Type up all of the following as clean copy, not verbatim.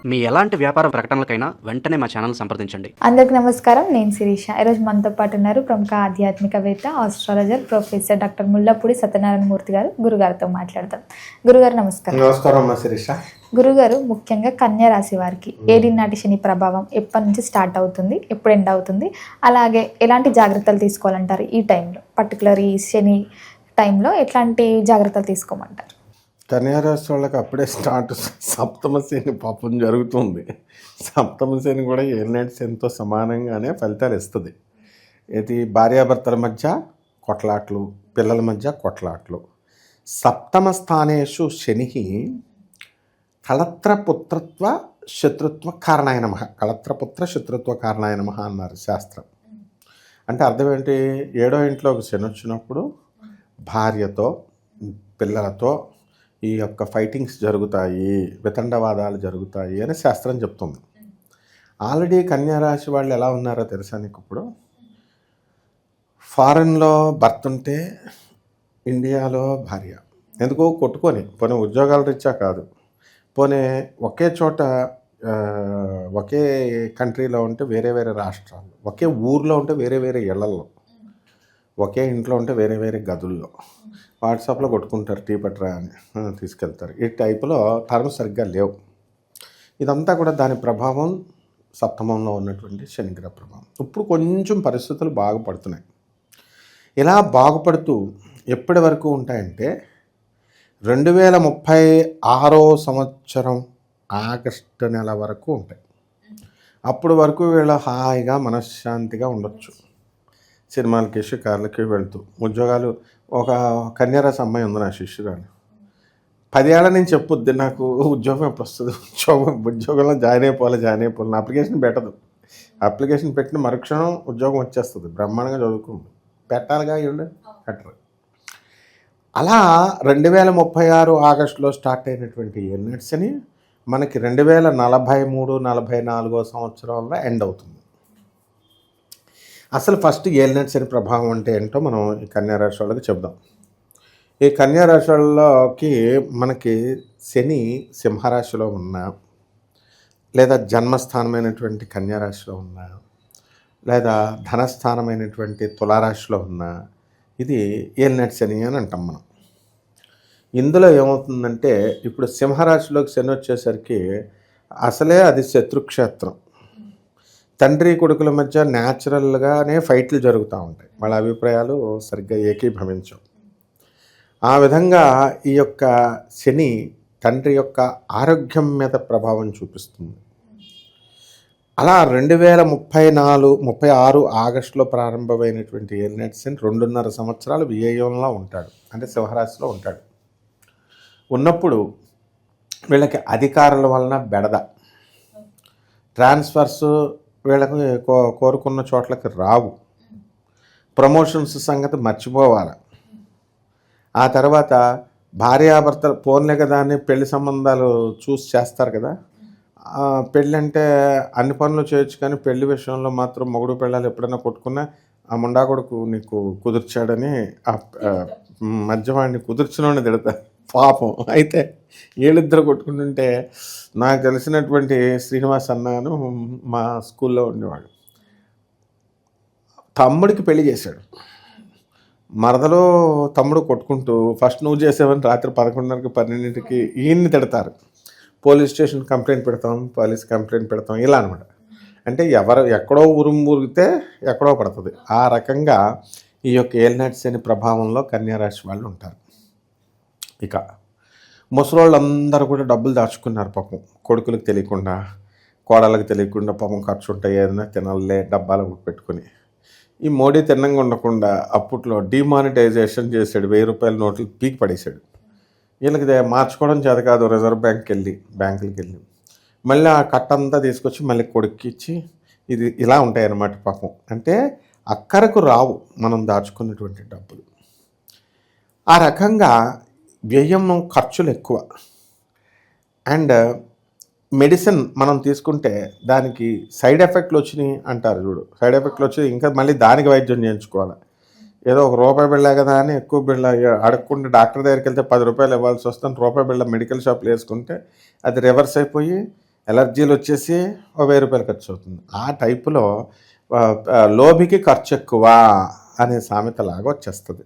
మీ ఎలాంటి వ్యాపార ప్రకటనలకైనా వెంటనే మా ఛానల్ సంప్రదించండి. అందరికీ నమస్కారం. నేను శిరీష. ఈరోజు మనతో పాటు ఉన్నారు ప్రముఖ ఆధ్యాత్మికవేత్త, astrologer professor doctor Mullapudi Satyanarayana Murthy గారు. గురుగారితో మాట్లాడదాం. గురుగారు నమస్కారం. నమస్కారం అమ్మా శిరీష. గురుగారు, ముఖ్యంగా కన్యా రాశి వారికి ఏలినాటి శని ప్రభావం ఎప్పటి నుంచి స్టార్ట్ అవుతుంది, ఎప్పుడు ఎండ్ అవుతుంది, అలాగే ఎలాంటి జాగ్రత్తలు తీసుకోవాలంటారు? ఈ టైంలో పర్టికులర్ ఈ శని టైంలో ఎట్లాంటి జాగ్రత్తలు తీసుకోమంటారు? కన్యారాశి వాళ్ళకి అప్పుడే స్టార్ట్. సప్తమ శని పాపం జరుగుతుంది. సప్తమ శని కూడా ఏలినాటి శనితో సమానంగానే ఫలితాలు ఇస్తుంది. ఇది భార్యాభర్తల మధ్య కొట్లాట్లు, పిల్లల మధ్య కొట్లాట్లు. సప్తమ స్థానేషు శని కళత్రపుత్రత్వ శత్రుత్వ కారణాయ నమః. కళత్రపుత్ర శత్రుత్వ కారణాయ నమః అన్నారు శాస్త్రం. అంటే అర్థం ఏంటి? 7వ ఇంట్లోకి శని వచ్చినప్పుడు భార్యతో, పిల్లలతో ఈ యొక్క ఫైటింగ్స్ జరుగుతాయి, వితండవాదాలు జరుగుతాయి అని శాస్త్రం చెప్తుంది. ఆల్రెడీ కన్యారాశి వాళ్ళు ఎలా ఉన్నారో తెలుసా నీకు? ఇప్పుడు ఫారెన్లో భర్త ఉంటే ఇండియాలో భార్య. ఎందుకో కొట్టుకొని, పోనీ ఉద్యోగాల రీత్యా కాదు, పోనీ ఒకే చోట ఒకే కంట్రీలో ఉంటే వేరే వేరే రాష్ట్రాలు, ఒకే ఊర్లో ఉంటే వేరే వేరే ఇళ్లల్లో, ఒకే ఇంట్లో ఉంటే వేరే వేరే గదుల్లో వాట్సాప్లో కొట్టుకుంటారు, టీ పట్టరా అని తీసుకెళ్తారు. ఈ టైపులో టర్మ్స్ సరిగ్గా లేవు. ఇదంతా కూడా దాని ప్రభావం, సప్తమంలో ఉన్నటువంటి శనిగ్రహ ప్రభావం. ఇప్పుడు కొంచెం పరిస్థితులు బాగుపడుతున్నాయి. ఇలా బాగుపడుతూ ఎప్పటి వరకు ఉంటాయంటే 2036 సంవత్సరం ఆగస్టు నెల వరకు ఉంటాయి. అప్పుడు వరకు వీళ్ళు హాయిగా మనశ్శాంతిగా ఉండొచ్చు. సినిమాలకి, షికార్లకి వెళ్తూ, ఉద్యోగాలు. ఒక కన్యారాశి అమ్మాయి ఉంది నా శిష్యురాలు. 10 ఏళ్ల నుంచి చెప్పుద్ది, నాకు ఉద్యోగం ఎప్పుడు వస్తుంది, ఉద్యోగంలో జాయిన్ అయిపోవాలి. అప్లికేషన్ పెట్టదు. అప్లికేషన్ పెట్టిన మరుక్షణం ఉద్యోగం వచ్చేస్తుంది. బ్రహ్మాండంగా చదువుకుంది. పెట్టాలిగా ఇళ్ళు పెట్టరు. అలా 2036 ఆగస్టులో స్టార్ట్ అయినటువంటి ఏలినాటి శని మనకి 2043-44 సంవత్సరంలో ఎండ్ అవుతుంది. అసలు ఫస్ట్ ఏలినాటి శని ప్రభావం అంటే ఏంటో మనం ఈ కన్యారాశి వాళ్ళకి చెప్దాం. ఈ కన్యారాశి వాళ్ళకి మనకి శని సింహరాశిలో ఉన్నా, లేదా జన్మస్థానమైనటువంటి కన్యారాశిలో ఉన్నా, లేదా ధనస్థానమైనటువంటి తులారాశిలో ఉన్నా, ఇది ఏలినాటి శని అని అంటాం మనం. ఇందులో ఏమవుతుందంటే, ఇప్పుడు సింహరాశిలోకి శని వచ్చేసరికి అసలే అది శత్రుక్షేత్రం. తండ్రి కొడుకుల మధ్య న్యాచురల్గానే ఫైట్లు జరుగుతూ ఉంటాయి. వాళ్ళ అభిప్రాయాలు సరిగ్గా ఏకీభవించవు. ఆ విధంగా ఈ యొక్క శని తండ్రి యొక్క ఆరోగ్యం మీద ప్రభావం చూపిస్తుంది. అలా 2036 ఆగస్టులో ప్రారంభమైనటువంటి ఏలినాటి శని 2.5 సంవత్సరాలు వ్యయంలో ఉంటాడు. అంటే సింహరాశిలో ఉంటాడు. ఉన్నప్పుడు వీళ్ళకి అధికారుల వలన బెడద, ట్రాన్స్ఫర్స్ వీళ్ళకి కోరుకున్న చోట్లకి రావు, ప్రమోషన్స్ సంగతి మర్చిపోవాలి. ఆ తర్వాత భార్యాభర్తలు ఫోన్లే కదా అని పెళ్లి సంబంధాలు చూసి చేస్తారు కదా. పెళ్ళి అంటే అన్ని పనులు చేయొచ్చు, కానీ పెళ్లి విషయంలో మాత్రం మొగుడు పెళ్ళాలు ఎప్పుడైనా కొట్టుకున్నా ఆ ముండా కొడుకు నీకు కుదిర్చాడని ఆ మధ్యవాడిని కుదిర్చినోడిని తిడతారు పాపం. అయితే వీళ్ళిద్దరు కొట్టుకుంటుంటే, నాకు తెలిసినటువంటి శ్రీనివాస్ అన్నాను మా స్కూల్లో ఉండేవాడు, తమ్ముడికి పెళ్లి చేశాడు. మరదలో తమ్ముడు కొట్టుకుంటూ ఫస్ట్ నువ్వు చేసావని రాత్రి 11:30కి 12ంటికి ఈయన్ని తిడతారు. పోలీస్ స్టేషన్ కంప్లైంట్ పెడతాం, ఇలా అనమాట. అంటే ఎక్కడో ఊరిగితే ఎక్కడో పడుతుంది. ఆ రకంగా ఈ యొక్క ఏలినాటి శని ప్రభావంలో కన్యారాశి వాళ్ళు ఉంటారు. ఇక ముసలోళ్ళందరూ కూడా డబ్బులు దాచుకున్నారు పాపం. కొడుకులకు తెలియకుండా, కోడళ్ళకి తెలియకుండా పాపం ఖర్చు ఉంటాయి, ఏదైనా తినాలే డబ్బాలు పెట్టుకుని. ఈ మోడీ తిన్నంగా ఉండకుండా అప్పట్లో డిమానిటైజేషన్ చేశాడు. 1000 రూపాయల నోట్లు పీకి పడేశాడు. వీళ్ళకి మార్చుకోవడం చేత కాదు, రిజర్వ్ బ్యాంకులకి వెళ్ళి మళ్ళీ ఆ కట్టంతా తీసుకొచ్చి మళ్ళీ కొడుక్కి ఇచ్చి, ఇది ఇలా ఉంటాయన్నమాట పాపం. అంటే అక్కరకు రావు మనం దాచుకున్నటువంటి డబ్బులు. ఆ రకంగా వ్యయం, ఖర్చులు ఎక్కువ. అండ్ మెడిసిన్ మనం తీసుకుంటే దానికి సైడ్ ఎఫెక్ట్లు వచ్చినాయి అంటారు చూడు. సైడ్ ఎఫెక్ట్లు వచ్చి ఇంకా మళ్ళీ దానికి వైద్యం చేయించుకోవాలి. ఏదో ₹1 బిళ్ళ కదా అని ఎక్కువ బిళ్ళ అడగకుండా డాక్టర్ దగ్గరికి వెళ్తే ₹10 ఇవ్వాల్సి వస్తుంది. ₹1 బిళ్ళ మెడికల్ షాప్లో వేసుకుంటే అది రివర్స్ అయిపోయి ఎలర్జీలు వచ్చేసి ఓ 1000 రూపాయలు ఖర్చు అవుతుంది. ఆ టైపులో లోభికి ఖర్చు ఎక్కువ అనే సామెతలాగా వచ్చేస్తుంది.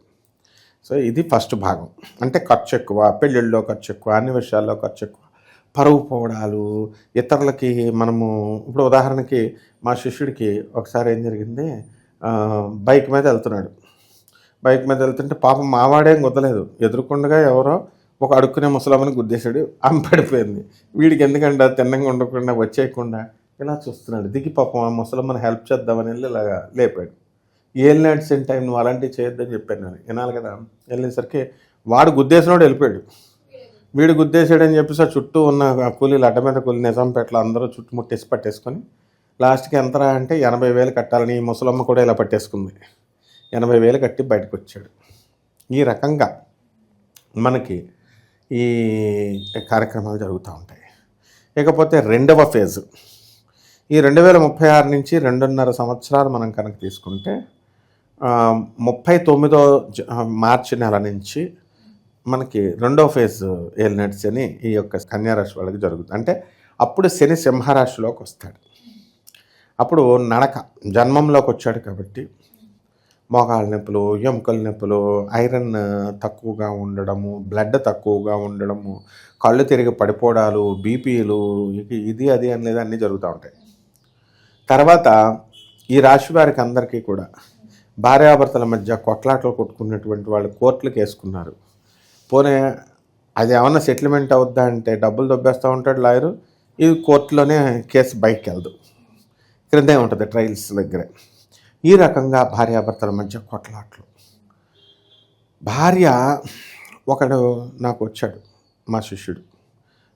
సో ఇది ఫస్ట్ భాగం. అంటే ఖర్చు ఎక్కువ, పెళ్ళిళ్ళలో ఖర్చు ఎక్కువ, అన్ని విషయాల్లో ఖర్చు ఎక్కువ, పరువు పోవడాలు, ఇతరులకి మనము ఇప్పుడు ఉదాహరణకి మా శిష్యుడికి ఒకసారి ఏం జరిగింది, బైక్ మీద వెళ్తున్నాడు. బైక్ మీద వెళ్తుంటే పాపం మావాడేం గుద్దలేదు, ఎదురుకుండగా ఎవరో ఒక అడుక్కునే ముసలమ్మని గుద్దేశాడు, ఆమె పడిపోయింది. వీడికి ఎందుకంటే తిన్నంగా ఉండకుండా వచ్చేయకుండా ఇలా చూస్తున్నాడు. దిగి పాపం ఆ ముసలమ్మని హెల్ప్ చేద్దామని వెళ్ళి ఇలాగా లేపాడు. ఏం నడిచిన టైం నువ్వు అలాంటివి చేయొద్దని చెప్పాను నేను, వినాలి కదా. వెళ్ళేసరికి వాడు గుద్దేసినోడు వెళ్ళిపోయాడు. వీడు గుద్దేసాడని చెప్పేసి ఆ చుట్టూ ఉన్న కూలీలు అడ్డ మీద కూలి నిజాంపేటలో అందరూ చుట్టుముట్టేసి పట్టేసుకొని లాస్ట్కి ఎంతరా అంటే 80,000 కట్టాలని ఈ ముసలమ్మ కూడా ఇలా పట్టేసుకుంది. 80,000 కట్టి బయటకు వచ్చాడు. ఈ రకంగా మనకి ఈ కార్యక్రమాలు జరుగుతూ ఉంటాయి. ఇకపోతే రెండవ ఫేజు, ఈ 2036 నుంచి 2.5 సంవత్సరాలు మనం కనుక తీసుకుంటే 39వ మార్చి నెల నుంచి మనకి రెండో ఫేజ్ ఏలినాటి శని ఈ యొక్క కన్యారాశి వాళ్ళకి జరుగుతుంది. అంటే అప్పుడు శని సింహరాశిలోకి వస్తాడు. అప్పుడు నడక జన్మంలోకి వచ్చాడు కాబట్టి మోకాళ్ళ నొప్పులు, ఎముకల నొప్పులు, ఐరన్ తక్కువగా ఉండడము, బ్లడ్ తక్కువగా ఉండడము, కళ్ళు తిరిగి పడిపోవడాలు, బీపీలు, ఇది అది అనేది అన్నీ జరుగుతూ ఉంటాయి. తర్వాత ఈ రాశి వారికి అందరికీ కూడా భార్యాభర్తల మధ్య కొట్లాటలు కొట్టుకున్నటువంటి వాళ్ళు కోర్టులకు వేసుకున్నారు. పోనీ అది ఏమన్నా సెటిల్మెంట్ అవుద్దా అంటే డబ్బులు దొబ్బేస్తూ ఉంటాడు లాయరు, ఇది కోర్టులోనే కేసు బయటకు వెళ్దు, క్రిందే ఉంటుంది ట్రయల్స్ దగ్గరే. ఈ రకంగా భార్యాభర్తల మధ్య కొట్లాట్లు. భార్య ఒకడు నాకు వచ్చాడు, మా శిష్యుడు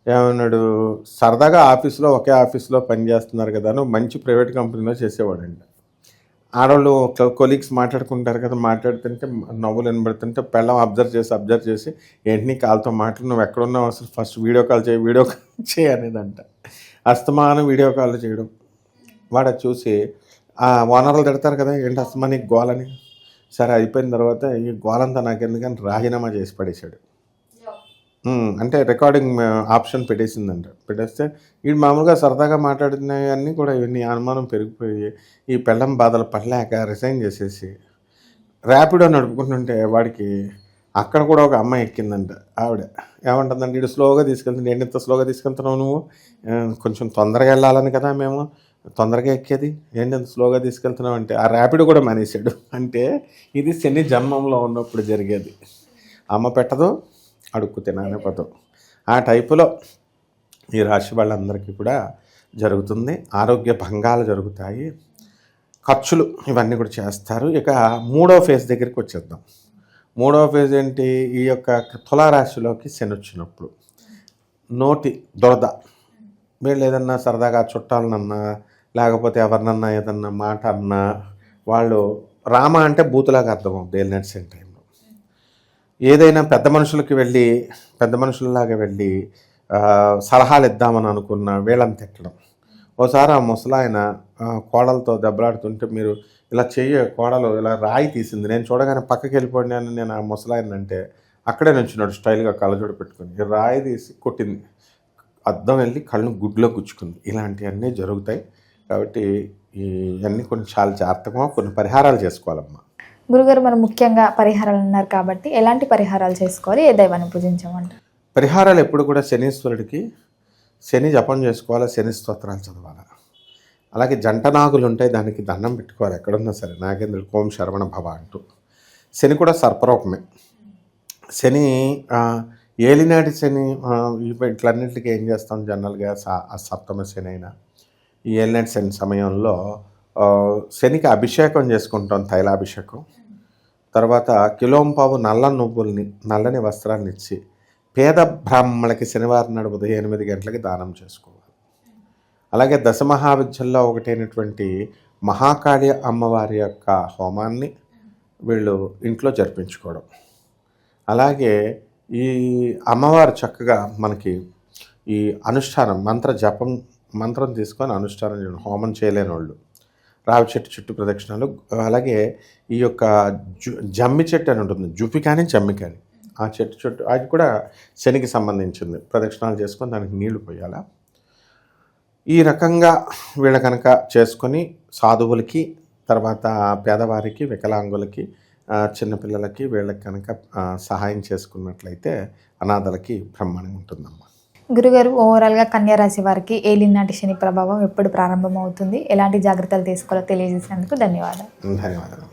ఏమన్నాడు, సరదాగా ఆఫీస్లో ఒకే ఆఫీస్లో పనిచేస్తున్నారు కదా, నువ్వు మంచి ప్రైవేట్ కంపెనీలో చేసేవాడండి. ఆడవాళ్ళు కొలీగ్స్ మాట్లాడుకుంటారు కదా, మాట్లాడుతుంటే నవ్వులు వినబడుతుంటే పెళ్ళం అబ్జర్వ్ చేసి ఏంటి నీ కాల్తో మాటలు, నువ్వు ఎక్కడున్నావు అసలు, ఫస్ట్ వీడియో కాల్ చేయి అనేదంట. అస్తమానం వీడియో కాల్ చేయడం. వాడు చూసి ఓనర్లు తిడతారు కదా, ఏంటి అస్తమా నీకు గోలని. సరే అయిపోయిన తర్వాత ఈ గోలంతా నాకు ఎందుకని రాజీనామా చేసి పడేశాడు. అంటే రికార్డింగ్ ఆప్షన్ పెట్టేస్తే వీడు మామూలుగా సరదాగా మాట్లాడినవన్నీ కూడా ఇవన్నీ అనుమానం పెరిగిపోయి ఈ పెళ్ళం బాధలు పడలేక రిజైన్ చేసేసి ర్యాపిడో నడుపుకుంటుంటే వాడికి అక్కడ కూడా ఒక అమ్మాయి ఎక్కిందంట. ఆవిడ ఏమంటుందంటే, వీడు స్లోగా తీసుకెళ్తుంది. ఏంటి ఇంత స్లోగా తీసుకెళ్తున్నావు నువ్వు, కొంచెం తొందరగా వెళ్ళాలని కదా మేము తొందరగా ఎక్కేది, ఏంటి అంత స్లోగా తీసుకెళ్తున్నావు అంటే ఆ ర్యాపిడో కూడా మానేశాడు. అంటే ఇది శని జన్మంలో ఉన్నప్పుడు జరిగేది. అమ్మ పెట్టదు, అడుక్కు తినకపోదు. ఆ టైపులో ఈ రాశి వాళ్ళందరికీ కూడా జరుగుతుంది. ఆరోగ్య భంగాలు జరుగుతాయి, ఖర్చులు ఇవన్నీ కూడా చేస్తారు. ఇక మూడో ఫేజ్ దగ్గరికి వచ్చేద్దాం. మూడో ఫేజ్ ఏంటి, ఈ యొక్క తులారాశిలోకి శని వచ్చినప్పుడు నోటి దురద. వీళ్ళు ఏదన్నా సరదాగా చుట్టాలనన్నా లేకపోతే ఎవరినన్నా ఏదన్నా మాట అన్నా వాళ్ళు రామ అంటే బూతులాగా అర్థం అవుతుంది ఏలినాటి శని టైంలో. ఏదైనా పెద్ద మనుషులలాగా వెళ్ళి సలహాలు ఇద్దామని అనుకున్న వీళ్ళని తిట్టడం. ఓసారి ఆ ముసలాయన కోడలతో దెబ్బలాడుతుంటే, మీరు ఇలా కోడలు ఇలా రాయి తీసింది, నేను చూడగానే పక్కకి వెళ్ళిపోయాను. నేను ఆ ముసలాయన అంటే అక్కడే నుంచున్నాడు స్టైల్గా కళ్ళజోడు పెట్టుకుని, రాయి తీసి కొట్టింది, అద్దం వెళ్ళి కళ్ళను గుడ్లో గుచ్చుకుంది. ఇలాంటివన్నీ జరుగుతాయి. కాబట్టి ఇవన్నీ కొన్ని చాలా జాగ్రత్తగా కొన్ని పరిహారాలు చేసుకోవాలమ్మా. గురుగారు, మనం ముఖ్యంగా పరిహారాలు అన్నారు కాబట్టి ఎలాంటి పరిహారాలు చేసుకోవాలి, ఏ దైవాన్ని పూజించమంటారు? పరిహారాలు ఎప్పుడు కూడా శనీశ్వరుడికి శని జపం చేసుకోవాలి, శని స్తోత్రాలు చదవాలి. అలాగే జంట నాగులు ఉంటాయి, దానికి దండం పెట్టుకోవాలి ఎక్కడున్నా సరే, నాగేంద్రుడు ఓం శరవణ భవ అంటూ. శని కూడా సర్పరూపమే. శని ఏలినాటి శని ఇట్లన్నింటికి ఏం చేస్తాం జనరల్గా, సప్తమ శని అయినా ఈ ఏలినాటి శని సమయంలో శనికి అభిషేకం చేసుకుంటాం, తైలాభిషేకం. తర్వాత కిలోంపావు నల్లని వస్త్రాన్ని ఇచ్చి పేద బ్రాహ్మణులకి శనివారం నాడు ఉదయం 8 గంటలకి దానం చేసుకోవాలి. అలాగే దశమహావిద్యల్లో ఒకటైనటువంటి మహాకాళి అమ్మవారి యొక్క హోమాన్ని వీళ్ళు ఇంట్లో జరిపించుకోవడం. అలాగే ఈ అమ్మవారు చక్కగా మనకి ఈ అనుష్ఠానం మంత్రం తీసుకొని అనుష్ఠానం చేయడం, హోమం చేయలేని వాళ్ళు రావి చెట్టు చుట్టూ ప్రదక్షిణాలు. అలాగే ఈ యొక్క జమ్మి చెట్టు అని ఉంటుంది, జుపి కానీ జమ్మి కానీ, ఆ చెట్టు చుట్టూ అది కూడా శనికి సంబంధించింది, ప్రదక్షిణాలు చేసుకొని దానికి నీళ్లు పోయాలా. ఈ రకంగా వీళ్ళ కనుక చేసుకొని సాధువులకి, తర్వాత పేదవారికి, వికలాంగులకి, చిన్నపిల్లలకి వీళ్ళకి కనుక సహాయం చేసుకున్నట్లయితే అనాథలకి బ్రహ్మాండంగా ఉంటుందమ్మా. గురుగారు, ఓవరాల్గా కన్యా రాశి వారికి ఏలినాటి శని ప్రభావం ఎప్పుడు ప్రారంభమవుతుంది, ఎలాంటి జాగ్రత్తలు తీసుకోవాలో తెలియజేసినందుకు ధన్యవాదాలు. ధన్యవాదాలు.